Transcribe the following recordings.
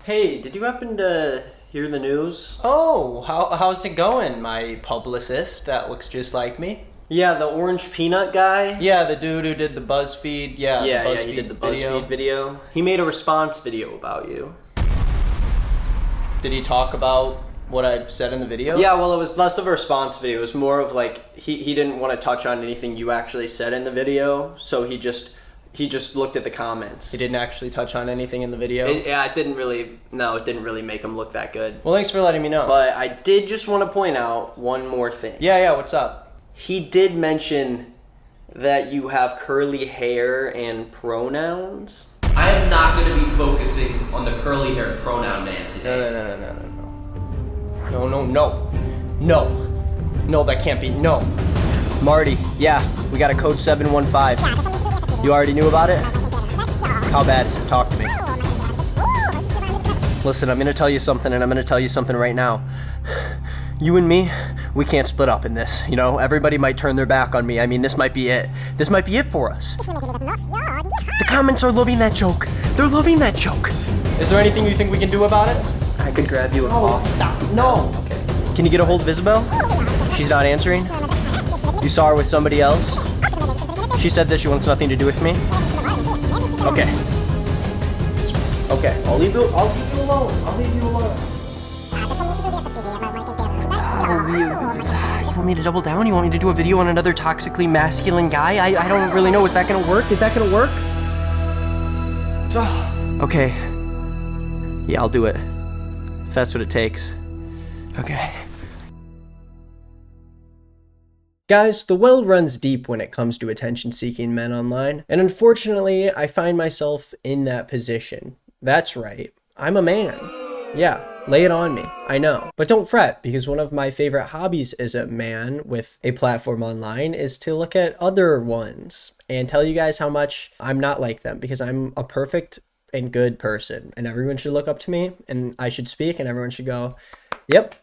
Hey, did you happen to hear the news? Oh, how's it going, my publicist? That looks just like me. Yeah, the orange peanut guy. Yeah, the dude who did the BuzzFeed. Yeah, Yeah, the BuzzFeed he did the video. BuzzFeed video. He made a response video about you. Did he talk about what I said in the video? Yeah, well, it was less of a response video. It was more of like he didn't want to touch on anything you actually said in the video, so he just looked at the comments. He didn't actually touch on anything in the video? It didn't really make him look that good. Well, thanks for letting me know. But I did just want to point out one more thing. Yeah, what's up? He did mention that you have curly hair and pronouns. I am not going to be focusing on the curly haired pronoun man today. No, that can't be. No. Marty, yeah, we got a code 715. You already knew about it? How bad? Talk to me. Listen, I'm gonna tell you something, and I'm gonna tell you something right now. You and me, we can't split up in this. You know, everybody might turn their back on me. I mean, this might be it. This might be it for us. The comments are loving that joke. They're loving that joke. Is there anything you think we can do about it? I could grab you a Oh, coffee. stop. No. Okay. Can you get a hold of Isabel? She's not answering? You saw her with somebody else? She said that she wants nothing to do with me? Okay. Okay, I'll leave you alone. You want me to double down? You want me to do a video on another toxically masculine guy? I don't really know. Is that gonna work? Okay. Yeah, I'll do it. If that's what it takes. Okay. Guys, the well runs deep when it comes to attention-seeking men online, and unfortunately, I find myself in that position. That's right, I'm a man. Yeah, lay it on me, I know. But don't fret, because one of my favorite hobbies as a man with a platform online is to look at other ones and tell you guys how much I'm not like them, because I'm a perfect and good person, and everyone should look up to me, and I should speak, and everyone should go, yep.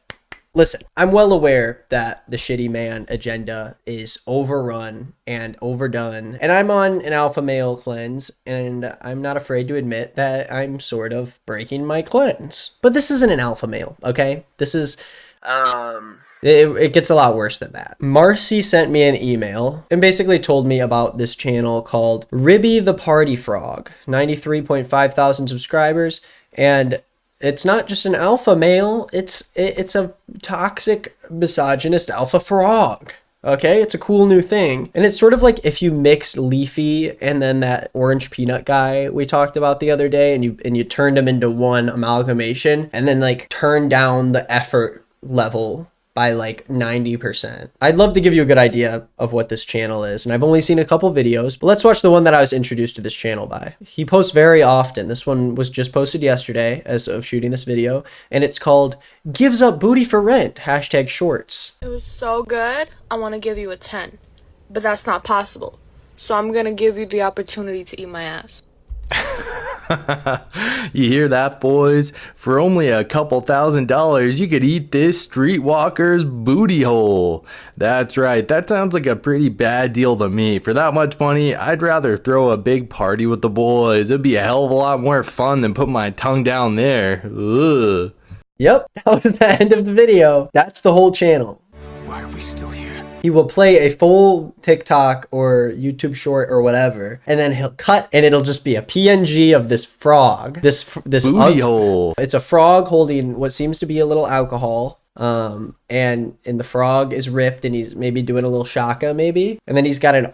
Listen, I'm well aware that the shitty man agenda is overrun and overdone, and I'm on an alpha male cleanse, and I'm not afraid to admit that I'm sort of breaking my cleanse. But this isn't an alpha male, okay? This is, it gets a lot worse than that. Marcy sent me an email and basically told me about this channel called Ribby the Party Frog, 93.5 thousand subscribers, and it's not just an alpha male, it's a toxic, misogynist alpha frog. Okay, it's a cool new thing. And it's sort of like if you mixed Leafy and then that orange peanut guy we talked about the other day, and you turned them into one amalgamation, and then like turned down the effort level by like 90%. I'd love to give you a good idea of what this channel is, and I've only seen a couple videos, but let's watch the one that I was introduced to this channel by. He posts very often. This one was just posted yesterday as of shooting this video, and it's called Gives Up Booty for Rent, #shorts. It was so good, I want to give you a 10. But that's not possible. So I'm going to give you the opportunity to eat my ass. You hear that, boys? For only a couple $1,000s, you could eat this streetwalker's booty hole. That's right, that sounds like a pretty bad deal to me. For that much money, I'd rather throw a big party with the boys. It'd be a hell of a lot more fun than put my tongue down there. Ugh. Yep, that was the end of the video. That's the whole channel. Why are we still here? He will play a full TikTok or YouTube short or whatever, and then he'll cut, and it'll just be a PNG of this frog. This Booty hole. It's a frog holding what seems to be a little alcohol, and the frog is ripped, and he's maybe doing a little shaka, maybe, and then he's got an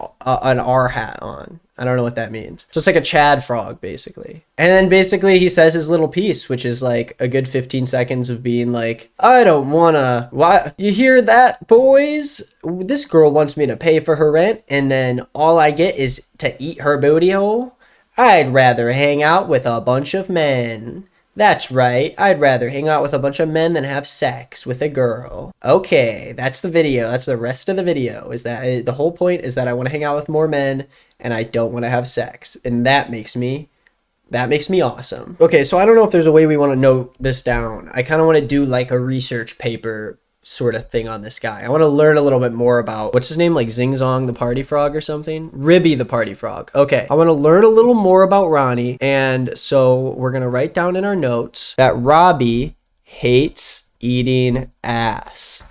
R hat on. I don't know what that means. So it's like a Chad frog, basically. And then basically he says his little piece, which is like a good 15 seconds of being like, I don't wanna, why, you hear that, boys? This girl wants me to pay for her rent, and then all I get is to eat her booty hole? I'd rather hang out with a bunch of men. That's right, I'd rather hang out with a bunch of men than have sex with a girl. Okay, that's the video. That's the rest of the video. Is that the whole point is that I want to hang out with more men and I don't want to have sex. And that makes me awesome. Okay, so I don't know if there's a way we want to note this down. I kind of want to do like a research paper sort of thing on this guy. I want to learn a little bit more about, what's his name, like Zing Zong the party frog or something? Ribby the party frog. Okay, I want to learn a little more about Ronnie, and so we're going to write down in our notes that Robbie hates eating ass.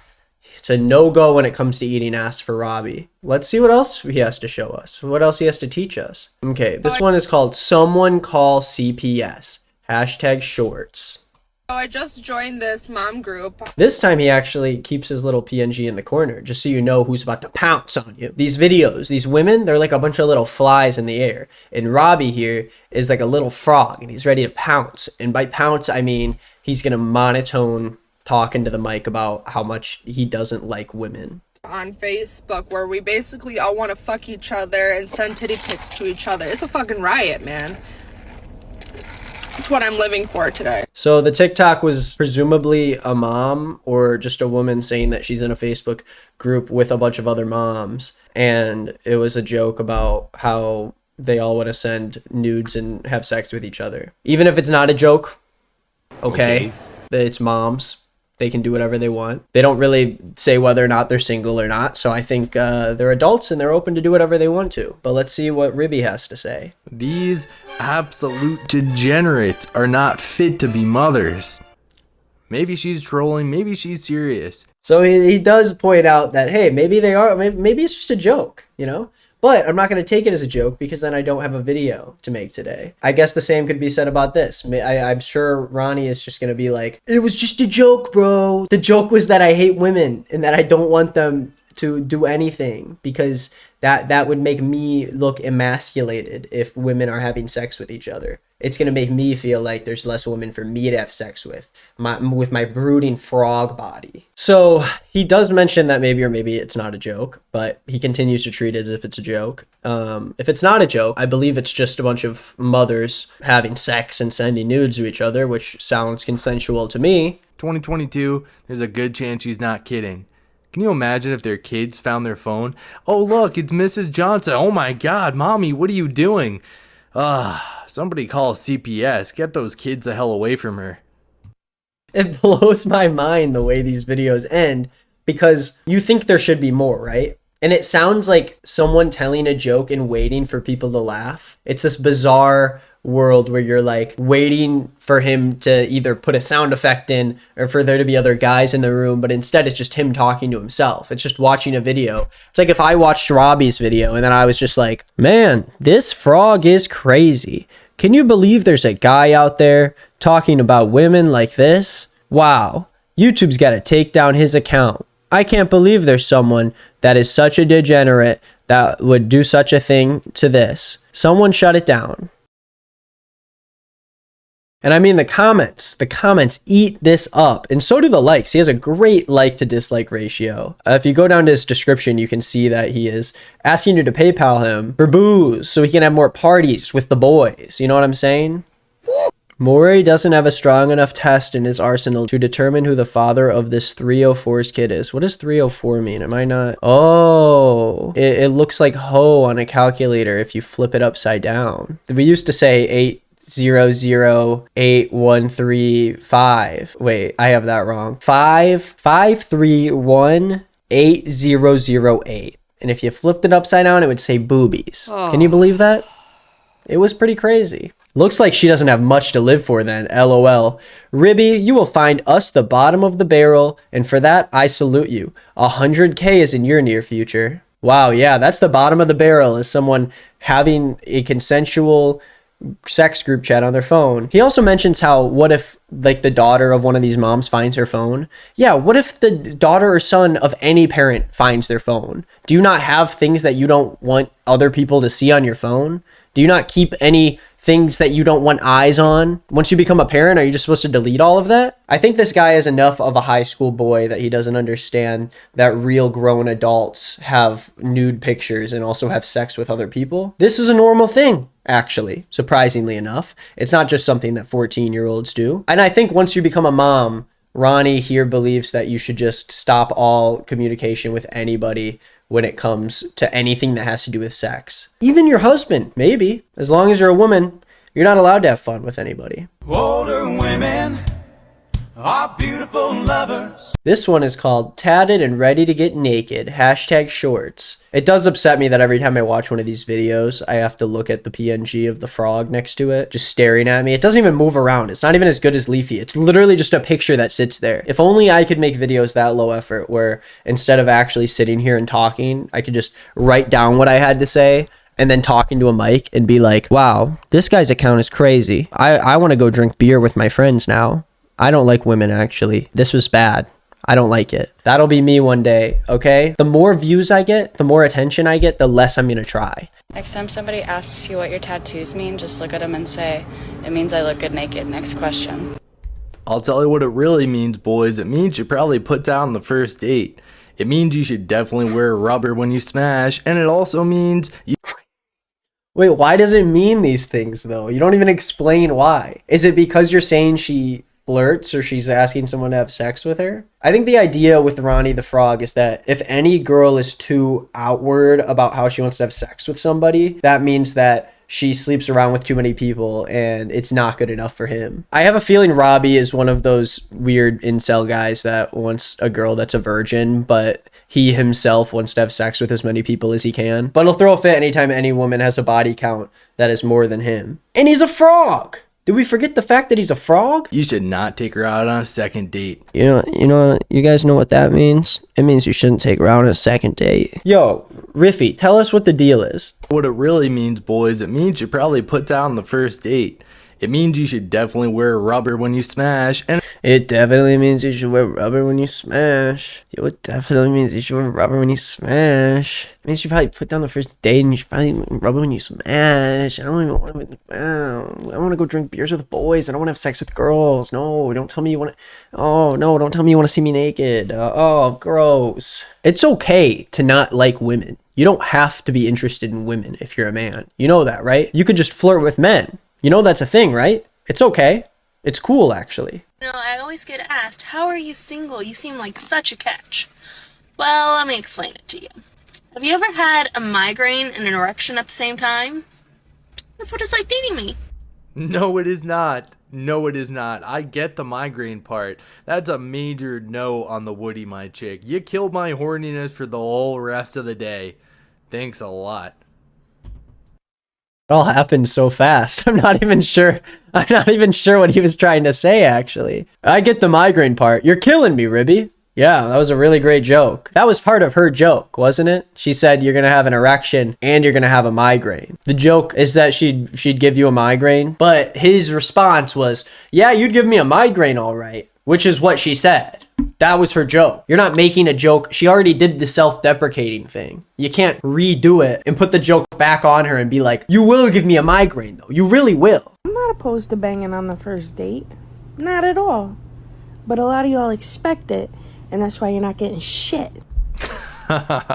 It's a no-go when it comes to eating ass for Robbie. Let's see what else he has to show us. What else he has to teach us. Okay, this one is called Someone Call CPS. Hashtag shorts. So I just joined this mom group. This time he actually keeps his little PNG in the corner, just so you know who's about to pounce on you. These videos, these women, they're like a bunch of little flies in the air. And Robbie here is like a little frog, and he's ready to pounce. And by pounce, I mean he's going to monotone talking to the mic about how much he doesn't like women. On Facebook, where we basically all want to fuck each other and send titty pics to each other. It's a fucking riot, man. It's what I'm living for today. So the TikTok was presumably a mom or just a woman saying that she's in a Facebook group with a bunch of other moms. And it was a joke about how they all want to send nudes and have sex with each other. Even if it's not a joke, okay. It's moms. They can do whatever they want. They don't really say whether or not they're single or not. So I think they're adults and they're open to do whatever they want to. But let's see what Ribby has to say. These absolute degenerates are not fit to be mothers. Maybe she's trolling, maybe she's serious. So he does point out that, hey, maybe they are, maybe it's just a joke, you know? But I'm not going to take it as a joke because then I don't have a video to make today. I guess the same could be said about this. I'm sure Ronnie is just going to be like, it was just a joke, bro. The joke was that I hate women and that I don't want them to do anything because that would make me look emasculated if women are having sex with each other. It's going to make me feel like there's less women for me to have sex with my brooding frog body. So he does mention that maybe it's not a joke, but he continues to treat it as if it's a joke. If it's not a joke, I believe it's just a bunch of mothers having sex and sending nudes to each other, which sounds consensual to me. 2022, there's a good chance she's not kidding. Can you imagine if their kids found their phone? Oh, look, it's Mrs. Johnson. Oh my God, Mommy, what are you doing? Somebody call CPS. Get those kids the hell away from her. It blows my mind the way these videos end because you think there should be more, right? And it sounds like someone telling a joke and waiting for people to laugh. It's this bizarre world where you're like waiting for him to either put a sound effect in or for there to be other guys in the room, but instead it's just him talking to himself. It's just watching a video. It's like if I watched Robbie's video and then I was just like, man, this frog is crazy. Can you believe there's a guy out there talking about women like this? Wow, YouTube's got to take down his account. I can't believe there's someone that is such a degenerate that would do such a thing to this. Someone shut it down. And I mean the comments eat this up, and so do the likes. He has a great like to dislike ratio. If you go down to his description, you can see that he is asking you to PayPal him for booze so he can have more parties with the boys. You know what I'm saying? Maury doesn't have a strong enough test in his arsenal to determine who the father of this 304's kid is. What does 304 mean? Am I not? Oh, it looks like hoe on a calculator if you flip it upside down. We used to say 8008135. Wait, I have that wrong. 5318008. And if you flipped it upside down, it would say boobies. Oh. Can you believe that? It was pretty crazy. Looks like she doesn't have much to live for then, LOL. Ribby, you will find us the bottom of the barrel, and for that, I salute you. 100K is in your near future. Wow, yeah, that's the bottom of the barrel, is someone having a consensual sex group chat on their phone. He also mentions how, what if like the daughter of one of these moms finds her phone? Yeah, what if the daughter or son of any parent finds their phone? Do you not have things that you don't want other people to see on your phone? Do you not keep any things that you don't want eyes on? Once you become a parent, are you just supposed to delete all of that? I think this guy is enough of a high school boy that he doesn't understand that real grown adults have nude pictures and also have sex with other people. This is a normal thing, actually, surprisingly enough. It's not just something that 14-year-olds do. And I think once you become a mom, Ronnie here believes that you should just stop all communication with anybody when it comes to anything that has to do with sex. Even your husband, maybe. As long as you're a woman, you're not allowed to have fun with anybody. Older women are beautiful lovers. This one is called Tatted and Ready to Get Naked, hashtag shorts. It does upset me that every time I watch one of these videos, I have to look at the PNG of the frog next to it, just staring at me. It doesn't even move around. It's not even as good as Leafy. It's literally just a picture that sits there. If only I could make videos that low effort, where instead of actually sitting here and talking, I could just write down what I had to say and then talking to a mic and be like, wow, this guy's account is crazy. I want to go drink beer with my friends now. I don't like women, actually. This was bad. I don't like it. That'll be me one day, okay? The more views I get, the more attention I get, the less I'm gonna try. Next time somebody asks you what your tattoos mean, just look at them and say, it means I look good naked. Next question. I'll tell you what it really means, boys. It means you probably put down the first date. It means you should definitely wear rubber when you smash, and it also means you... Wait, why does it mean these things, though? You don't even explain why. Is it because you're saying she flirts or she's asking someone to have sex with her? I think the idea with Ronnie the Frog is that if any girl is too outward about how she wants to have sex with somebody, that means that she sleeps around with too many people and it's not good enough for him. I have a feeling Robbie is one of those weird incel guys that wants a girl that's a virgin, but he himself wants to have sex with as many people as he can. But he'll throw a fit anytime any woman has a body count that is more than him. And he's a frog! Did we forget the fact that he's a frog? You should not take her out on a second date. You guys know what that means? It means you shouldn't take her out on a second date. Yo, Riffy, tell us what the deal is. What it really means, boys, it means you probably put down the first date. It means you should definitely wear rubber when you smash, and it definitely means you should wear rubber when you smash. Yo, it definitely means you should wear rubber when you smash. It means you probably put down the first date and you should probably wear rubber when you smash. I don't even want to. I want to go drink beers with the boys. I don't want to have sex with girls. No, don't tell me you want to. Oh no, don't tell me you want to see me naked. Oh, gross. It's okay to not like women. You don't have to be interested in women if you're a man. You know that, right? You could just flirt with men. You know that's a thing, right? It's okay. It's cool, actually. I always get asked, how are you single? You seem like such a catch. Well, let me explain it to you. Have you ever had a migraine and an erection at the same time? That's what it's like dating me. no, it is not. No, it is not. I get the migraine part. That's a major no on the Woody, my chick. You killed my horniness for the whole rest of the day. Thanks a lot. It all happened so fast. I'm not even sure what he was trying to say, actually. I get the migraine part. You're killing me, Ribby. Yeah, that was a really great joke. That was part of her joke, wasn't it? She said you're gonna have an erection and you're gonna have a migraine. The joke is that she'd give you a migraine, but his response was, yeah, you'd give me a migraine all right, which is what she said. That was her joke. You're not making a joke. She already did the self-deprecating thing. You can't redo it and put the joke back on her and be like, you will give me a migraine though. You really will. I'm not opposed to banging on the first date. Not at all. But a lot of y'all expect it, and that's why you're not getting shit.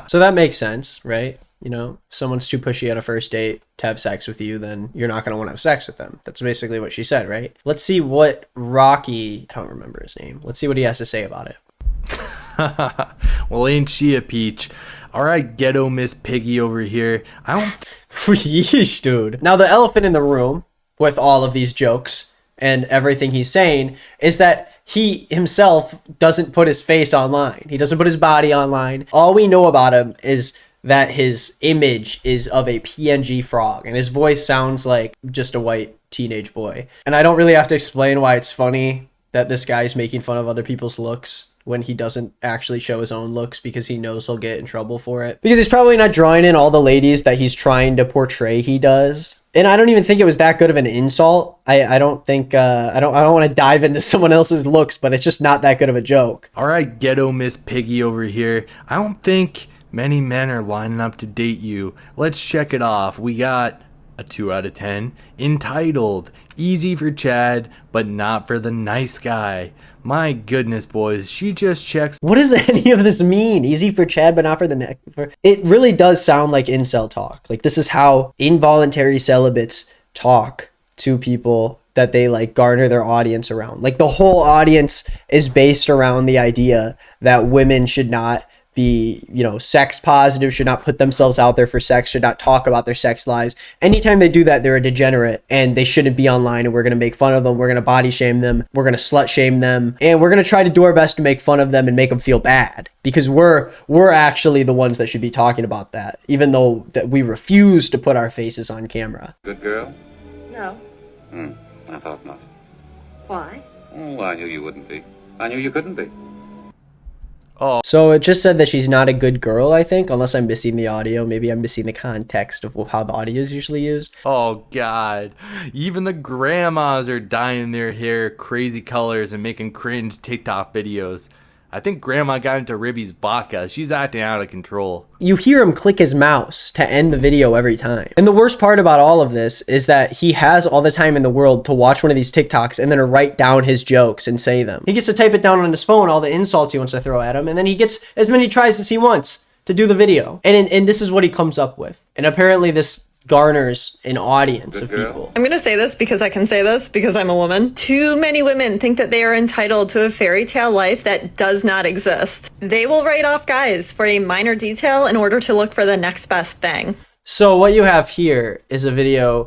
So that makes sense, right? You know, if someone's too pushy at a first date to have sex with you, then you're not going to want to have sex with them. That's basically what she said, right? Let's see what Rocky, I don't remember his name. Let's see what he has to say about it. Well, ain't she a peach? All right, ghetto Miss Piggy over here. I don't... Yeesh, dude. Now, the elephant in the room with all of these jokes and everything he's saying is that he himself doesn't put his face online. He doesn't put his body online. All we know about him is that his image is of a PNG frog and his voice sounds like just a white teenage boy. And I don't really have to explain why it's funny that this guy is making fun of other people's looks when he doesn't actually show his own looks because he knows he'll get in trouble for it. Because he's probably not drawing in all the ladies that he's trying to portray he does. And I don't even think it was that good of an insult. I don't think, I don't want to dive into someone else's looks, but it's just not that good of a joke. All right, ghetto Miss Piggy over here. I don't think many men are lining up to date you. Let's check it off. We got a 2 out of 10. Entitled, easy for Chad, but not for the nice guy. My goodness, boys, she just checks. What does any of this mean? Easy for Chad, but not for the neck. It really does sound like incel talk. Like, this is how involuntary celibates talk to people that they like garner their audience around. Like, the whole audience is based around the idea that women should not be, you know, sex positive, should not put themselves out there for sex, should not talk about their sex lives. Anytime they do that, they're a degenerate and they shouldn't be online, and we're going to make fun of them. We're going to body shame them. We're going to slut shame them. And we're going to try to do our best to make fun of them and make them feel bad, because we're actually the ones that should be talking about that, even though that we refuse to put our faces on camera. Good girl? No. I thought not. Why? Oh, I knew you wouldn't be. I knew you couldn't be. So it just said that she's not a good girl, I think, unless I'm missing the audio. Maybe I'm missing the context of how the audio is usually used. Oh God, even the grandmas are dyeing their hair crazy colors and making cringe TikTok videos. I think grandma got into Ribby's vodka. She's acting out of control. You hear him click his mouse to end the video every time. And the worst part about all of this is that he has all the time in the world to watch one of these TikToks and then to write down his jokes and say them. He gets to type it down on his phone, all the insults he wants to throw at him, and then he gets as many tries as he wants to do the video. And this is what he comes up with. And apparently this garners an audience of people. I'm gonna say this because I can say this because I'm a woman. Too many women think that they are entitled to a fairy tale life that does not exist. They will write off guys for a minor detail in order to look for the next best thing. So what you have here is a video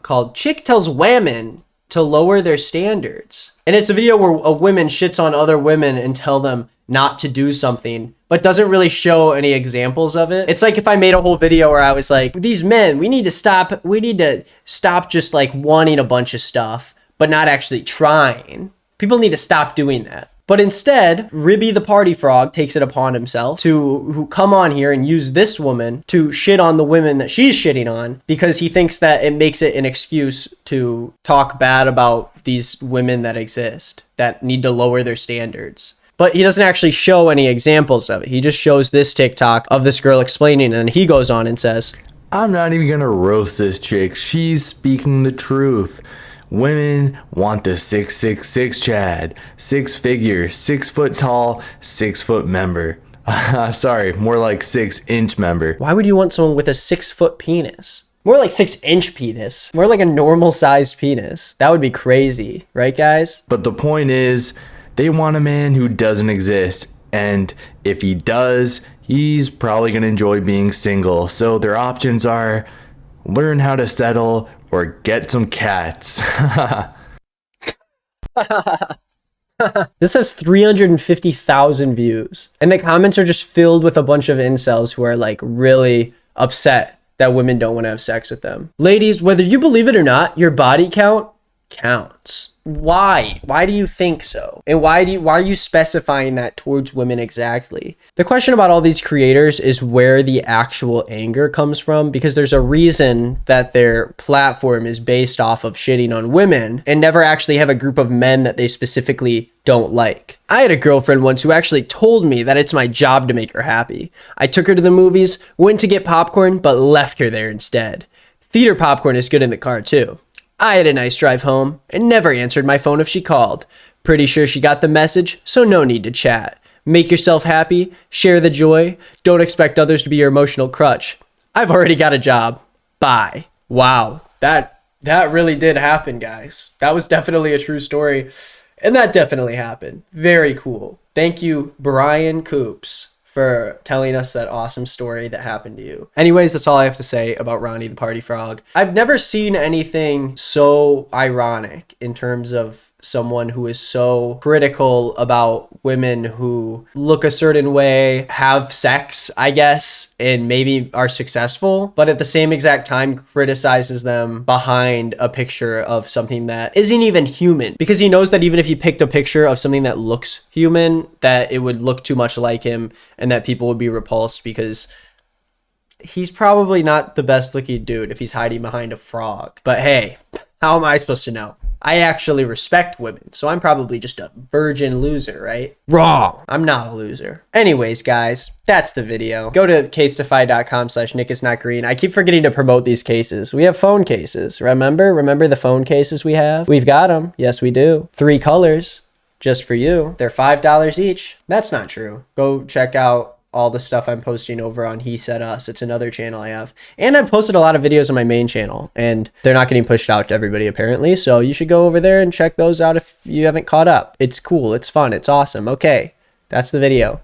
called Chick Tells Women to Lower Their Standards. And it's a video where a woman shits on other women and tell them not to do something, but doesn't really show any examples of it. It's like if I made a whole video where I was like, these men, we need to stop just like wanting a bunch of stuff, but not actually trying. People need to stop doing that. But instead, Ribby the party frog takes it upon himself to come on here and use this woman to shit on the women that she's shitting on, because he thinks that it makes it an excuse to talk bad about these women that exist, that need to lower their standards. But he doesn't actually show any examples of it. He just shows this TikTok of this girl explaining, and he goes on and says, I'm not even gonna roast this chick. She's speaking the truth. Women want the 666 Chad. 6 figure, 6 foot tall, 6 foot member. Sorry, more like 6-inch member. Why would you want someone with a 6-foot penis? More like 6-inch penis. More like a normal sized penis. That would be crazy, right guys? But the point is, they want a man who doesn't exist. And if he does, he's probably gonna enjoy being single. So their options are learn how to settle or get some cats. This has 350,000 views. And the comments are just filled with a bunch of incels who are like really upset that women don't want to have sex with them. Ladies, whether you believe it or not, your body count counts. Why? Why do you think so? And why are you specifying that towards women exactly? The question about all these creators is where the actual anger comes from, because there's a reason that their platform is based off of shitting on women and never actually have a group of men that they specifically don't like. I had a girlfriend once who actually told me that it's my job to make her happy. I took her to the movies, went to get popcorn, but left her there instead. Theater popcorn is good in the car too. I had a nice drive home and never answered my phone if she called. Pretty sure she got the message, so no need to chat. Make yourself happy, share the joy, don't expect others to be your emotional crutch. I've already got a job. Bye. Wow, that really did happen, guys. That was definitely a true story, and that definitely happened. Very cool. Thank you, Brian Coops, for telling us that awesome story that happened to you. Anyways, that's all I have to say about Ronnie the Party Frog. I've never seen anything so ironic in terms of someone who is so critical about women who look a certain way, have sex, I guess, and maybe are successful, but at the same exact time criticizes them behind a picture of something that isn't even human, because he knows that even if he picked a picture of something that looks human, that it would look too much like him and that people would be repulsed, because he's probably not the best looking dude if he's hiding behind a frog. But hey, how am I supposed to know? I actually respect women, so I'm probably just a virgin loser, right? Wrong. I'm not a loser. Anyways, guys, that's the video. Go to casetify.com/nickisnotgreen. I keep forgetting to promote these cases. We have phone cases, remember? Remember the phone cases we have? We've got them. Yes, we do. 3 colors, just for you. They're $5 each. That's not true. Go check out all the stuff I'm posting over on He Said Us. It's another channel I have. And I've posted a lot of videos on my main channel, and they're not getting pushed out to everybody apparently, so you should go over there and check those out if you haven't caught up. It's cool, it's fun, it's awesome. Okay, that's the video.